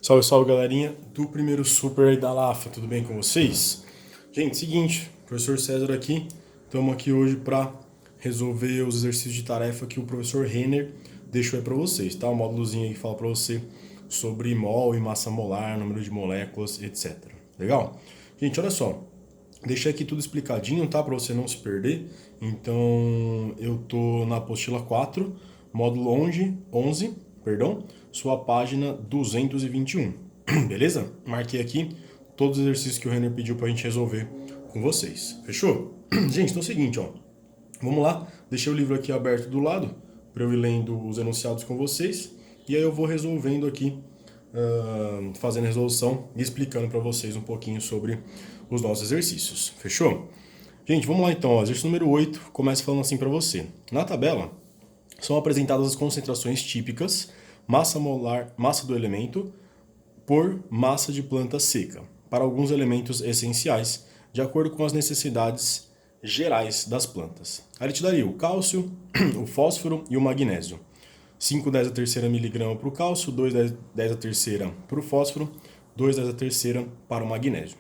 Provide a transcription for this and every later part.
Salve, salve, galerinha do primeiro super aí da Lafa, tudo bem com vocês? Gente, seguinte, professor César aqui, estamos aqui hoje para resolver os exercícios de tarefa que o professor Renner deixou aí para vocês, tá? Um módulozinho aí que fala para você sobre mol e massa molar, número de moléculas, etc. Legal? Gente, olha só, deixei aqui tudo explicadinho, tá? Para você não se perder. Então, eu tô na apostila 4, módulo 11, perdão, sua página 221. Beleza? Marquei aqui todos os exercícios que o Renner pediu pra gente resolver com vocês. Fechou? Gente, então é o seguinte, ó. Vamos lá, deixei o livro aqui aberto do lado para eu ir lendo os enunciados com vocês e aí eu vou resolvendo aqui, fazendo a resolução e explicando para vocês um pouquinho sobre os nossos exercícios. Fechou? Gente, vamos lá então. Ó. Exercício número 8 começa falando assim para você. Na tabela são apresentadas as concentrações típicas, massa molar, massa do elemento, por massa de planta seca, para alguns elementos essenciais, de acordo com as necessidades gerais das plantas. Aí ele te daria o cálcio, o fósforo e o magnésio. 5/10 a terceira miligrama para o cálcio, 2/10 a terceira para o fósforo, 2/10 a terceira para o magnésio.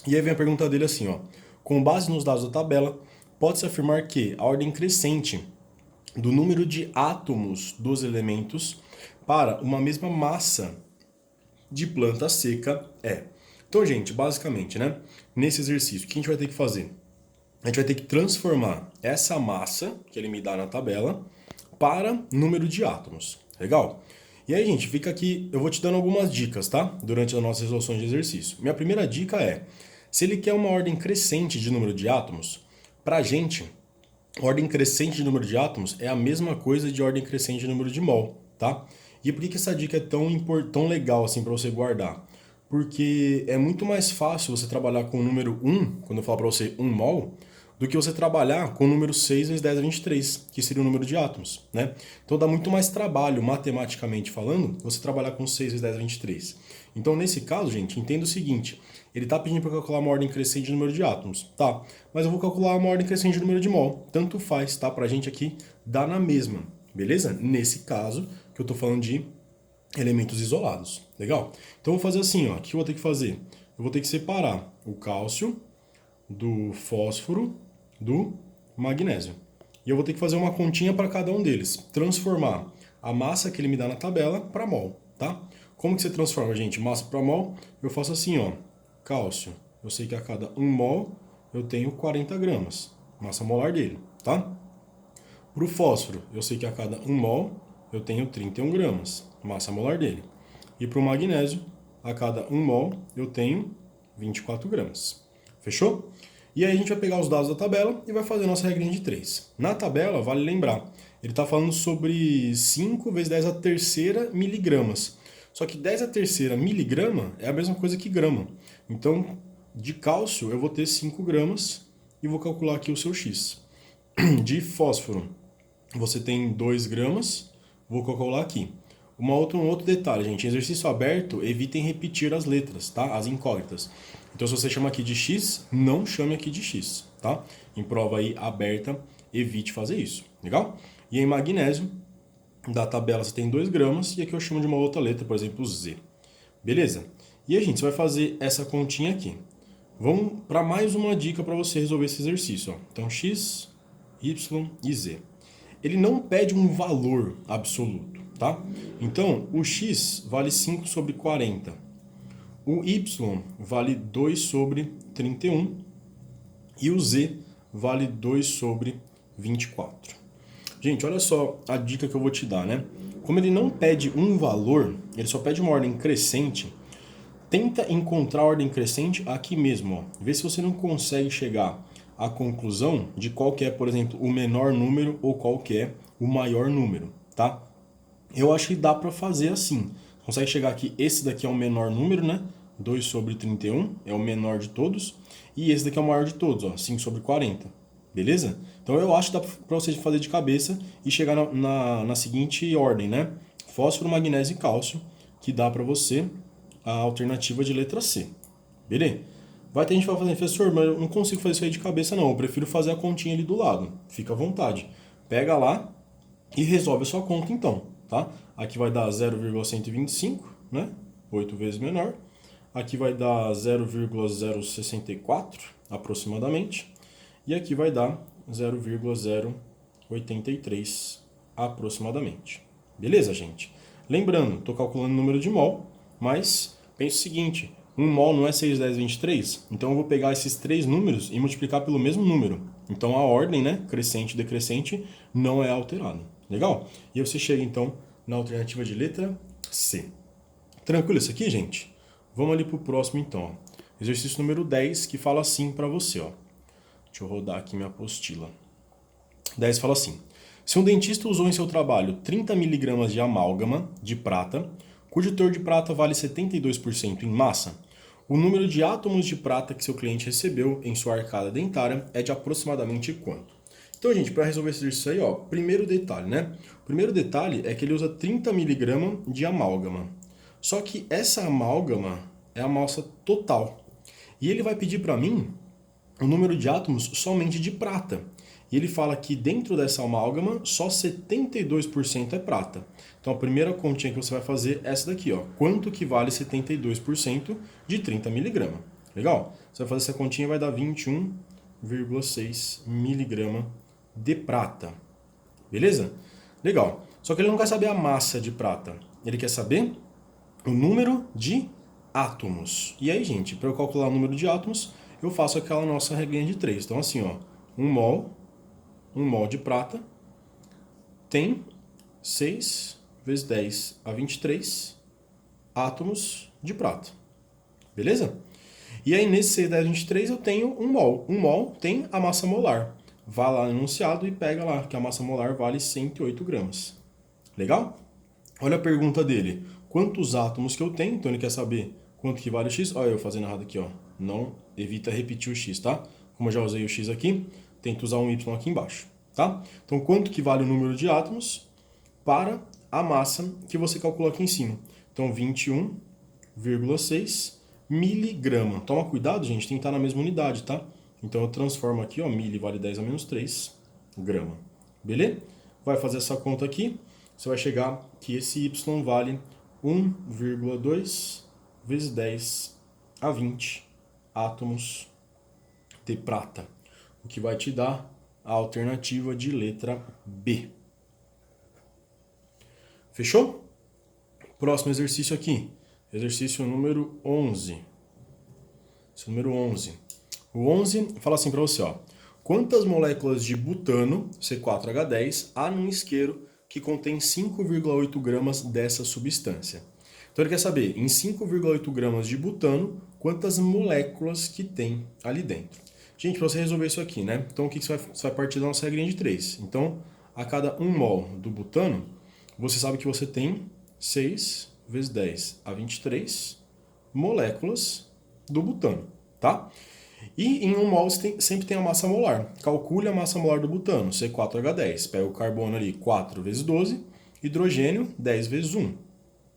E aí vem a pergunta dele assim, ó. Com base nos dados da tabela, pode-se afirmar que a ordem crescente do número de átomos dos elementos para uma mesma massa de planta seca é. Então, gente, basicamente, né? Nesse exercício, o que a gente vai ter que fazer? A gente vai ter que transformar essa massa que ele me dá na tabela para número de átomos. Legal? E aí, gente, fica aqui, eu vou te dando algumas dicas, tá? Durante as nossas resoluções de exercício. Minha primeira dica é, se ele quer uma ordem crescente de número de átomos, pra gente, ordem crescente de número de átomos é a mesma coisa de ordem crescente de número de mol, tá? E por que essa dica é tão legal assim para você guardar? Porque é muito mais fácil você trabalhar com o número 1, quando eu falar para você 1 mol, do que você trabalhar com o número 6 vezes 10 a 23, que seria o número de átomos, né? Então dá muito mais trabalho, matematicamente falando, você trabalhar com 6 vezes 10 a 23. Então nesse caso, gente, entenda o seguinte, ele está pedindo para calcular uma ordem crescente de número de átomos, tá? Mas eu vou calcular uma ordem crescente de número de mol, tanto faz, tá? Pra gente aqui dá na mesma, beleza? Nesse caso, que eu tô falando de elementos isolados, legal? Então eu vou fazer assim, ó, o que eu vou ter que fazer? Eu vou ter que separar o cálcio do fósforo do magnésio. E eu vou ter que fazer uma continha para cada um deles, transformar a massa que ele me dá na tabela para mol, tá? Como que você transforma, gente? Massa para mol, eu faço assim, ó, cálcio, eu sei que a cada 1 mol eu tenho 40 gramas, massa molar dele, tá? Para o fósforo, eu sei que a cada 1 mol eu tenho 31 gramas, massa molar dele. E para o magnésio, a cada 1 mol eu tenho 24 gramas. Fechou? E aí a gente vai pegar os dados da tabela e vai fazer a nossa regrinha de 3. Na tabela, vale lembrar, ele está falando sobre 5 vezes 10 a terceira miligramas. Só que 10 a terceira miligrama é a mesma coisa que grama. Então, de cálcio, eu vou ter 5 gramas e vou calcular aqui o seu X. De fósforo, você tem 2 gramas, vou calcular aqui. Um outro detalhe, gente, em exercício aberto, evitem repetir as letras, tá? As incógnitas. Então, se você chama aqui de X, não chame aqui de X, tá? Em prova aí aberta, evite fazer isso, legal? E em magnésio, da tabela você tem 2 gramas, e aqui eu chamo de uma outra letra, por exemplo, Z. Beleza? E a gente vai fazer essa continha aqui. Vamos para mais uma dica para você resolver esse exercício. Ó. Então, X, Y e Z. Ele não pede um valor absoluto, tá? Então, o X vale 5 sobre 40. O Y vale 2 sobre 31. E o Z vale 2 sobre 24. Gente, olha só a dica que eu vou te dar, né? Como ele não pede um valor, ele só pede uma ordem crescente, tenta encontrar a ordem crescente aqui mesmo, ó. Vê se você não consegue chegar à conclusão de qual que é, por exemplo, o menor número ou qual que é o maior número, tá? Eu acho que dá para fazer assim. Consegue chegar aqui, esse daqui é o menor número, né? 2 sobre 31 é o menor de todos. E esse daqui é o maior de todos, ó, 5 sobre 40. Beleza? Então eu acho que dá para você fazer de cabeça e chegar na seguinte ordem, né? Fósforo, magnésio e cálcio, que dá para você a alternativa de letra C. Beleza? Vai ter gente que vai fazer, professor, mas eu não consigo fazer isso aí de cabeça não, eu prefiro fazer a continha ali do lado. Fica à vontade. Pega lá e resolve a sua conta então, tá? Aqui vai dar 0,125, né? 8 vezes menor. Aqui vai dar 0,064 aproximadamente. E aqui vai dar 0,083 aproximadamente. Beleza, gente? Lembrando, estou calculando o número de mol, mas pense o seguinte, 1 mol não é 6, 10, 23? Então eu vou pegar esses três números e multiplicar pelo mesmo número. Então a ordem, né, crescente e decrescente, não é alterada. Legal? E você chega então na alternativa de letra C. Tranquilo isso aqui, gente? Vamos ali para o próximo então. Exercício número 10, que fala assim para você. Ó. Deixa eu rodar aqui minha apostila. 10 fala assim. Se um dentista usou em seu trabalho 30 mg de amálgama de prata, cujo teor de prata vale 72% em massa, o número de átomos de prata que seu cliente recebeu em sua arcada dentária é de aproximadamente quanto? Então, gente, para resolver esse exercício aí, ó, primeiro detalhe, né? O primeiro detalhe é que ele usa 30 mg de amálgama. Só que essa amálgama é a massa total. E ele vai pedir para mim o número de átomos somente de prata. E ele fala que dentro dessa amálgama só 72% é prata. Então a primeira continha que você vai fazer é essa daqui, ó. Quanto que vale 72% de 30 mg? Legal? Você vai fazer essa continha e vai dar 21,6 mg de prata. Beleza? Legal. Só que ele não quer saber a massa de prata. Ele quer saber o número de átomos. E aí, gente, para eu calcular o número de átomos, eu faço aquela nossa regrinha de 3. Então, assim, ó, 1 mol de prata tem 6 vezes 10 a 23 átomos de prata. Beleza? E aí, nesse 6 10 a 23, eu tenho 1 mol. 1 mol tem a massa molar. Vai lá no enunciado e pega lá que a massa molar vale 108 gramas. Legal? Olha a pergunta dele. Quantos átomos que eu tenho? Então ele quer saber quanto que vale o x. Olha eu fazendo errado aqui, ó. Não evita repetir o x, tá? Como eu já usei o x aqui, tenta usar um y aqui embaixo, tá? Então quanto que vale o número de átomos para a massa que você calculou aqui em cima? Então 21,6 miligrama. Toma cuidado, gente, tem que estar na mesma unidade, tá? Então eu transformo aqui, ó, mili vale 10 a menos 3 grama. Beleza? Vai fazer essa conta aqui. Você vai chegar que esse y vale 1,2 vezes 10 a 20 átomos de prata, o que vai te dar a alternativa de letra B. Fechou? Próximo exercício aqui, exercício número 11. Esse número 11. O 11 fala assim para você, ó. Quantas moléculas de butano, C4H10, há num isqueiro que contém 5,8 gramas dessa substância? Então ele quer saber, em 5,8 gramas de butano, quantas moléculas que tem ali dentro. Gente, para você resolver isso aqui, né? Então o que você vai partir da nossa regrinha de 3. Então, a cada 1 mol do butano, você sabe que você tem 6 vezes 10 a 23 moléculas do butano, tá? E em 1 mol sempre tem a massa molar. Calcule a massa molar do butano, C4H10. Pega o carbono ali, 4 vezes 12, hidrogênio, 10 vezes 1.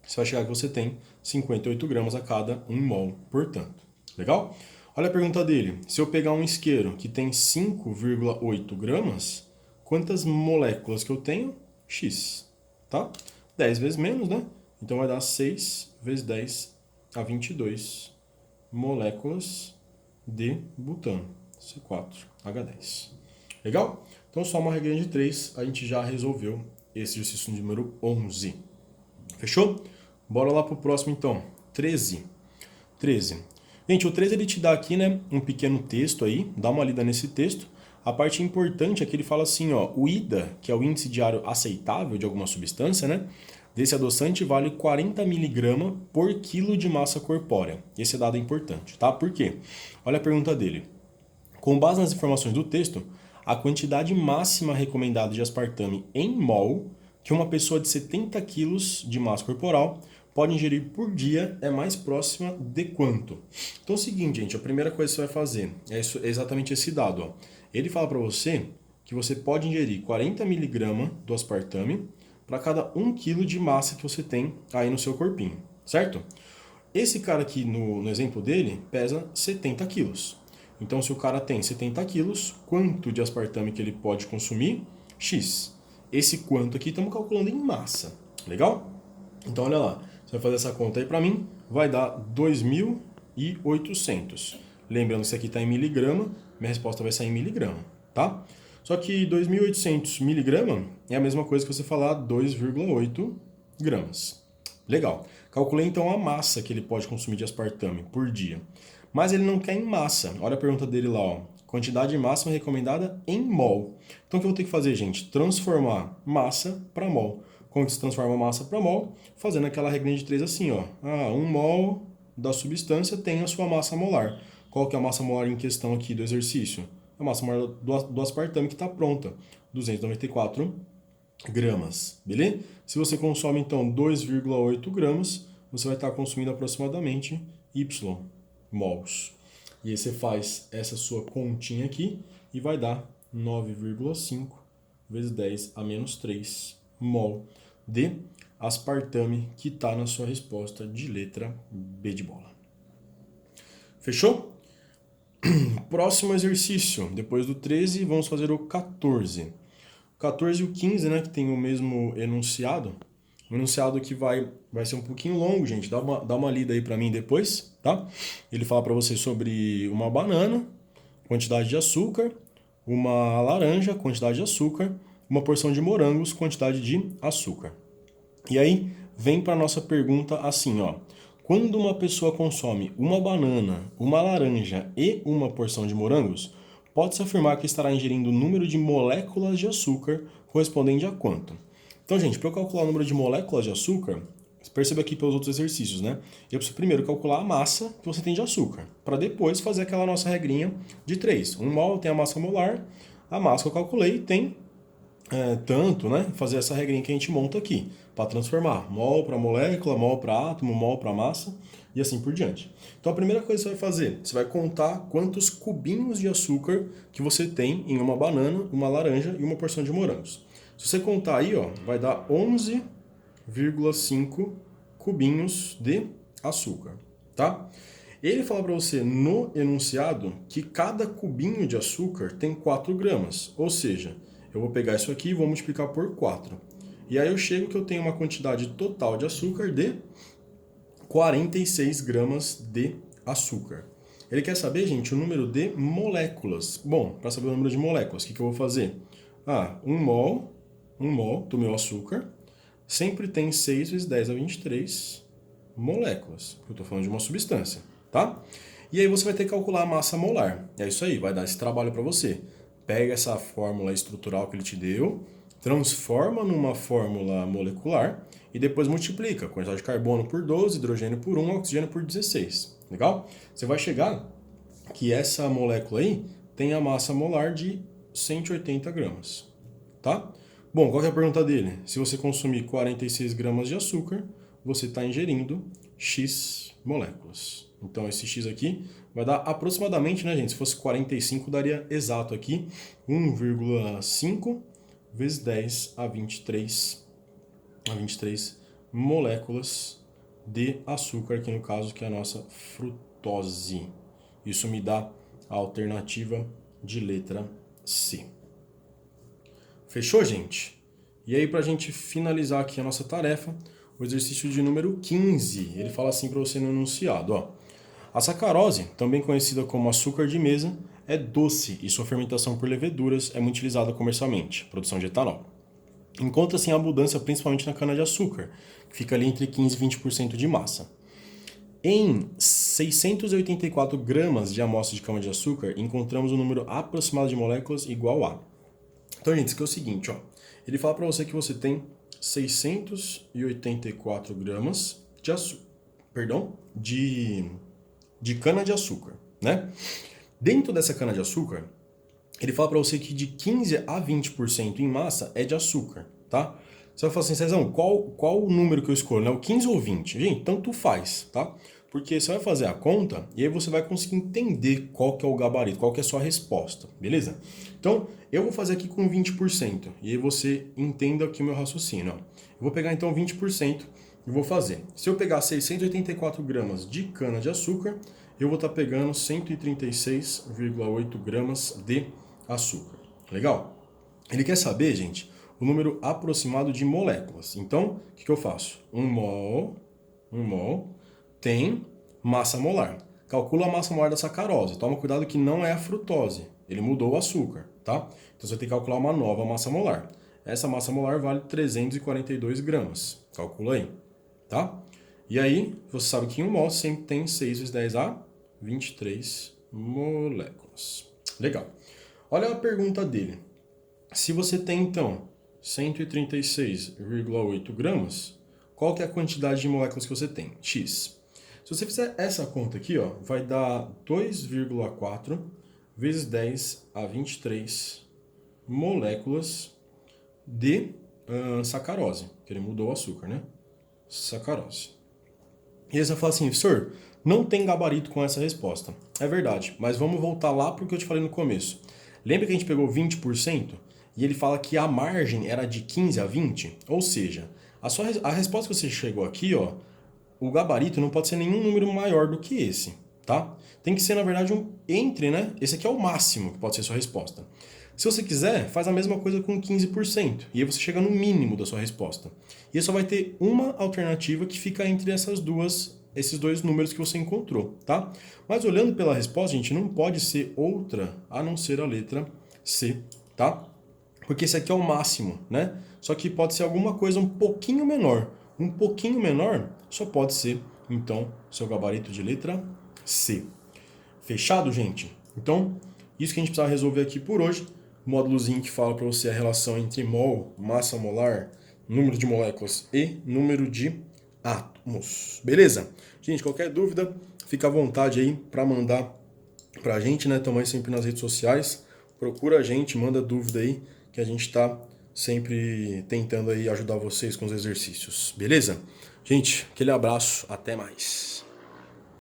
Você vai chegar que você tem 58 gramas a cada 1 mol, portanto. Legal? Olha a pergunta dele. Se eu pegar um isqueiro que tem 5,8 gramas, quantas moléculas que eu tenho? X. Tá? 10 vezes menos, né? Então vai dar 6 vezes 10 a 22 moléculas de butano, C4H10. Legal? Então só uma regrinha de 3, a gente já resolveu esse exercício número 11. Fechou? Bora lá pro próximo então, 13. 13. Gente, o 13 ele te dá aqui, né, um pequeno texto aí, dá uma lida nesse texto. A parte importante é que ele fala assim, ó, o IDA, que é o índice diário aceitável de alguma substância, né, desse adoçante vale 40 mg por quilo de massa corpórea. Esse dado é importante, tá? Por quê? Olha a pergunta dele. Com base nas informações do texto, a quantidade máxima recomendada de aspartame em mol que uma pessoa de 70 kg de massa corporal pode ingerir por dia é mais próxima de quanto? Então é o seguinte, gente, a primeira coisa que você vai fazer é exatamente esse dado. Ó. Ele fala para você que você pode ingerir 40 mg do aspartame para cada 1 kg de massa que você tem aí no seu corpinho, certo? Esse cara aqui, no exemplo dele, pesa 70 quilos. Então, se o cara tem 70 quilos, quanto de aspartame que ele pode consumir? X. Esse quanto aqui estamos calculando em massa. Legal? Então, olha lá. Você vai fazer essa conta aí para mim, vai dar 2.800. Lembrando que isso aqui está em miligrama, minha resposta vai sair em miligrama, tá? Só que 2.800 miligrama é a mesma coisa que você falar 2,8 gramas. Legal. Calculei então a massa que ele pode consumir de aspartame por dia. Mas ele não quer em massa. Olha a pergunta dele lá, ó. Quantidade máxima recomendada em mol. Então o que eu vou ter que fazer, gente? Transformar massa para mol. Como que se transforma massa para mol? Fazendo aquela regrinha de 3 assim, ó. 1 mol da substância tem a sua massa molar. Qual que é a massa molar em questão aqui do exercício? A massa molar do aspartame que está pronta. 294 gramas, beleza? Se você consome então 2,8 gramas, você vai estar consumindo aproximadamente Y mols. E aí você faz essa sua continha aqui e vai dar 9,5 vezes 10 a menos 3 mol de aspartame que está na sua resposta de letra B de bola. Fechou? Próximo exercício, depois do 13, vamos fazer o 14. O 14 e o 15, né, que tem o mesmo enunciado. Um enunciado que vai ser um pouquinho longo, gente. Dá uma lida aí para mim depois, tá? Ele fala para você sobre uma banana, quantidade de açúcar, uma laranja, quantidade de açúcar, uma porção de morangos, quantidade de açúcar. E aí vem para nossa pergunta assim, ó. Quando uma pessoa consome uma banana, uma laranja e uma porção de morangos, pode-se afirmar que estará ingerindo o número de moléculas de açúcar correspondente a quanto? Então, gente, para eu calcular o número de moléculas de açúcar, perceba aqui pelos outros exercícios, né? Eu preciso primeiro calcular a massa que você tem de açúcar, para depois fazer aquela nossa regrinha de 3. 1 mol tem a massa molar, a massa que eu calculei tem tanto, né? Fazer essa regrinha que a gente monta aqui, para transformar mol para molécula, mol para átomo, mol para massa e assim por diante. Então a primeira coisa que você vai fazer, você vai contar quantos cubinhos de açúcar que você tem em uma banana, uma laranja e uma porção de morangos. Se você contar aí, ó, vai dar 11,5 cubinhos de açúcar, tá? Ele fala para você no enunciado que cada cubinho de açúcar tem 4 gramas, ou seja, eu vou pegar isso aqui e vou multiplicar por 4. E aí eu chego que eu tenho uma quantidade total de açúcar de 46 gramas de açúcar. Ele quer saber, gente, o número de moléculas. Bom, para saber o número de moléculas, o que eu vou fazer? 1 mol do meu açúcar sempre tem 6 vezes 10 a 23 moléculas. Eu estou falando de uma substância, tá? E aí você vai ter que calcular a massa molar. É isso aí, vai dar esse trabalho para você. Pega essa fórmula estrutural que ele te deu, transforma numa fórmula molecular e depois multiplica a quantidade de carbono por 12, hidrogênio por 1, oxigênio por 16. Legal? Você vai chegar que essa molécula aí tem a massa molar de 180 gramas. Tá? Bom, qual que é a pergunta dele? Se você consumir 46 gramas de açúcar, você está ingerindo X moléculas. Então esse X aqui vai dar aproximadamente, né, gente? Se fosse 45, daria exato aqui 1,5 vezes 10 a 23 moléculas de açúcar, aqui no caso que é a nossa frutose. Isso me dá a alternativa de letra C. Fechou, gente? E aí, para a gente finalizar aqui a nossa tarefa, o exercício de número 15, ele fala assim para você no enunciado, ó. A sacarose, também conhecida como açúcar de mesa, é doce e sua fermentação por leveduras é muito utilizada comercialmente, produção de etanol. Encontra-se em abundância principalmente na cana-de-açúcar, que fica ali entre 15% e 20% de massa. Em 684 gramas de amostra de cana-de-açúcar, encontramos o número aproximado de moléculas igual a... Então, gente, isso aqui é o seguinte, ó. Ele fala para você que você tem 684 gramas de açúcar, de cana-de-açúcar, né? Dentro dessa cana-de-açúcar, ele fala para você que de 15 a 20% em massa é de açúcar, tá? Você vai falar assim, Cezão, qual o número que eu escolho, né? O 15 ou 20? Gente, tanto faz, tá? Porque você vai fazer a conta e aí você vai conseguir entender qual que é o gabarito, qual que é a sua resposta, beleza? Então, eu vou fazer aqui com 20%, e aí você entenda aqui o meu raciocínio, ó. Eu vou pegar então 20% e vou fazer. Se eu pegar 684 gramas de cana-de-açúcar, eu vou estar pegando 136,8 gramas de açúcar. Legal? Ele quer saber, gente, o número aproximado de moléculas. Então, o que eu faço? 1 mol 1 mol, tem massa molar. Calcula a massa molar da sacarose. Toma cuidado que não é a frutose. Ele mudou o açúcar, tá? Então você vai ter que calcular uma nova massa molar. Essa massa molar vale 342 gramas. Calcula aí, tá? E aí, você sabe que em 1 mol sempre tem 6 vezes 10 a 23 moléculas. Legal. Olha a pergunta dele. Se você tem, então, 136,8 gramas, qual que é a quantidade de moléculas que você tem? X. Se você fizer essa conta aqui, ó, vai dar 2,4 vezes 10 a 23 moléculas de sacarose, que ele mudou o açúcar, né? Sacarose. E aí você fala assim, professor, não tem gabarito com essa resposta. É verdade, mas vamos voltar lá para o que eu te falei no começo. Lembra que a gente pegou 20%? E ele fala que a margem era de 15 a 20? Ou seja, a resposta que você chegou aqui, ó, o gabarito não pode ser nenhum número maior do que esse, tá? Tem que ser, na verdade, um entre, né? Esse aqui é o máximo que pode ser a sua resposta. Se você quiser, faz a mesma coisa com 15%. E aí você chega no mínimo da sua resposta. E aí só vai ter uma alternativa que fica entre esses dois números que você encontrou, tá? Mas olhando pela resposta, gente, não pode ser outra a não ser a letra C, tá? Porque esse aqui é o máximo, né? Só que pode ser alguma coisa um pouquinho menor. Um pouquinho menor só pode ser, então, seu gabarito de letra C. Fechado, gente? Então, isso que a gente precisa resolver aqui por hoje. O módulozinho que fala para você a relação entre mol, massa molar, número de moléculas e número de átomos. Beleza? Gente, qualquer dúvida, fica à vontade aí para mandar pra gente, né? Estamos aí sempre nas redes sociais. Procura a gente, manda dúvida aí, que a gente está sempre tentando aí ajudar vocês com os exercícios. Beleza? Gente, aquele abraço, até mais.